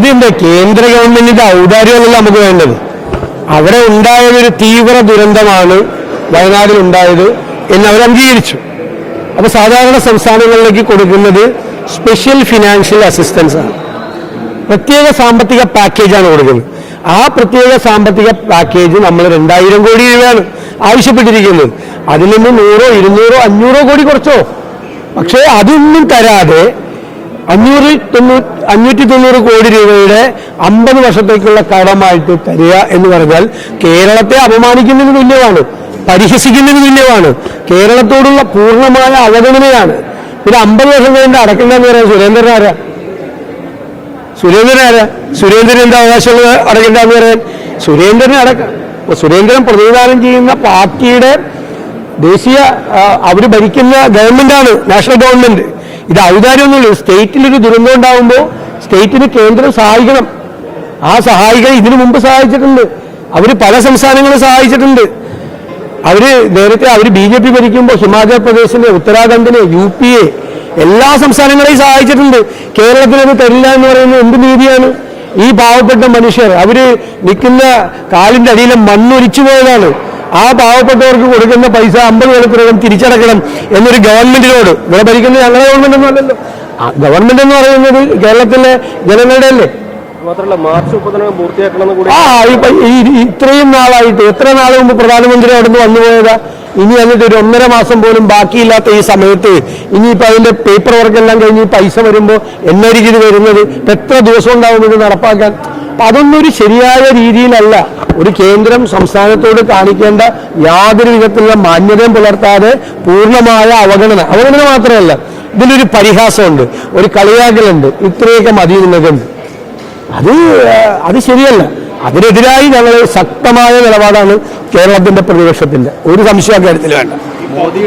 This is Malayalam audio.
അതിന്റെ കേന്ദ്ര ഗവൺമെന്റിന്റെ ഔദാര്യമല്ല നമുക്ക് വേണ്ടത്. അവിടെ ഉണ്ടായതൊരു തീവ്ര ദുരന്തമാണ് വയനാട്ടിൽ ഉണ്ടായത് എന്ന് അവർ അംഗീകരിച്ചു. അപ്പൊ സാധാരണ സംസ്ഥാനങ്ങളിലേക്ക് കൊടുക്കുന്നത് സ്പെഷ്യൽ ഫിനാൻഷ്യൽ അസിസ്റ്റൻസ് ആണ്, പ്രത്യേക സാമ്പത്തിക പാക്കേജാണ് കൊടുക്കുന്നത്. ആ പ്രത്യേക സാമ്പത്തിക പാക്കേജ് നമ്മൾ 2000 കോടി രൂപയാണ് ആവശ്യപ്പെട്ടിരിക്കുന്നത്. അതിൽ നിന്ന് 100, 200, 500 കോടി കുറച്ചോ. പക്ഷേ അതൊന്നും തരാതെ 590 കോടി രൂപയുടെ 50 വർഷത്തേക്കുള്ള കടമായിട്ട് തരിക എന്ന് പറഞ്ഞാൽ കേരളത്തെ അപമാനിക്കുന്നതിന് തുല്യമാണ്, പരിഹസിക്കുന്നതിന് തുല്യമാണ്, കേരളത്തോടുള്ള പൂർണ്ണമായ അവഗണനയാണ്. പിന്നെ 50 വർഷം കഴിഞ്ഞ് അടയ്ക്കണ്ടെന്ന് പറയാൻ സുരേന്ദ്രൻ എന്താ അവകാശമുള്ളത് അടയ്ക്കണ്ടെന്ന് പറയാൻ? സുരേന്ദ്രനെ അടക്കാം. സുരേന്ദ്രൻ പ്രതിനിധാനം ചെയ്യുന്ന പാർട്ടിയുടെ ദേശീയ അവർ ഭരിക്കുന്ന ഗവൺമെന്റാണ്, നാഷണൽ ഗവൺമെന്റ്. ഇത് ഔദാര്യമൊന്നുമില്ല. സ്റ്റേറ്റിലൊരു ദുരന്തം ഉണ്ടാകുമ്പോൾ സ്റ്റേറ്റിന് കേന്ദ്രം സഹായിക്കണം. ആ സഹായിക്കാൻ ഇതിനു മുമ്പ് സഹായിച്ചിട്ടുണ്ട്. അവര് പല സംസ്ഥാനങ്ങളും സഹായിച്ചിട്ടുണ്ട്. നേരത്തെ BJP ഭരിക്കുമ്പോൾ ഹിമാചൽ പ്രദേശിനെ, ഉത്തരാഖണ്ഡിനെ, UP എല്ലാ സംസ്ഥാനങ്ങളെയും സഹായിച്ചിട്ടുണ്ട്. കേരളത്തിനത് തരില്ല എന്ന് പറയുന്നത് എന്ത് നീതിയാണ്? ഈ പാവപ്പെട്ട മനുഷ്യർ അവര് നിൽക്കുന്ന കാലിന്റെ അടിയിലെ മണ്ണൊലിച്ചു പോയതാണ്. ആ പാവപ്പെട്ടവർക്ക് കൊടുക്കുന്ന പൈസ 50 കൊല്ലത്തിനകം തിരിച്ചടക്കണം എന്നൊരു ഗവൺമെന്റിനോട്, ഇവിടെ ഭരിക്കുന്നത് ഞങ്ങളുടെ ഗവൺമെന്റ് ഒന്നും അല്ലല്ലോ. ഗവൺമെന്റ് എന്ന് പറയുന്നത് കേരളത്തിലെ ജനങ്ങളുടെ അല്ലേ. മാത്രമല്ല മാർച്ച് 30 പൂർത്തിയാക്കണമെന്ന് കൂടി ഇത്രയും നാളായിട്ട് എത്ര നാൾ മുമ്പ് പ്രധാനമന്ത്രി അവിടെ നിന്ന് വന്നുപോയതാ? ഇനി എന്നിട്ട് ഒരു 1.5 മാസം പോലും ബാക്കിയില്ലാത്ത ഈ സമയത്ത് ഇനിയിപ്പോൾ അതിന്റെ പേപ്പർ വർക്കെല്ലാം കഴിഞ്ഞ് പൈസ വരുമ്പോൾ എന്നായിരിക്കും ഇത് വരുന്നത്? എത്ര ദിവസം ഉണ്ടാവും ഇത് നടപ്പാക്കാൻ? അപ്പൊ അതൊന്നും ഒരു ശരിയായ രീതിയിലല്ല. ഒരു കേന്ദ്രം സംസ്ഥാനത്തോട് കാണിക്കേണ്ട യാതൊരു വിധത്തിലുള്ള മാന്യതയും പുലർത്താതെ പൂർണ്ണമായ അവഗണന മാത്രമല്ല, ഇതിലൊരു പരിഹാസമുണ്ട്, ഒരു കളിയാക്കലുണ്ട്, ഇത്രയൊക്കെ മതി എന്നതുണ്ട്. അത് ശരിയല്ല. അതിനെതിരായി ഞങ്ങൾ ശക്തമായ നിലപാടാണ് കേരളത്തിന്റെ പ്രതിപക്ഷത്തിന്റെ. ഒരു സംശയ കാര്യത്തിൽ വേണ്ട.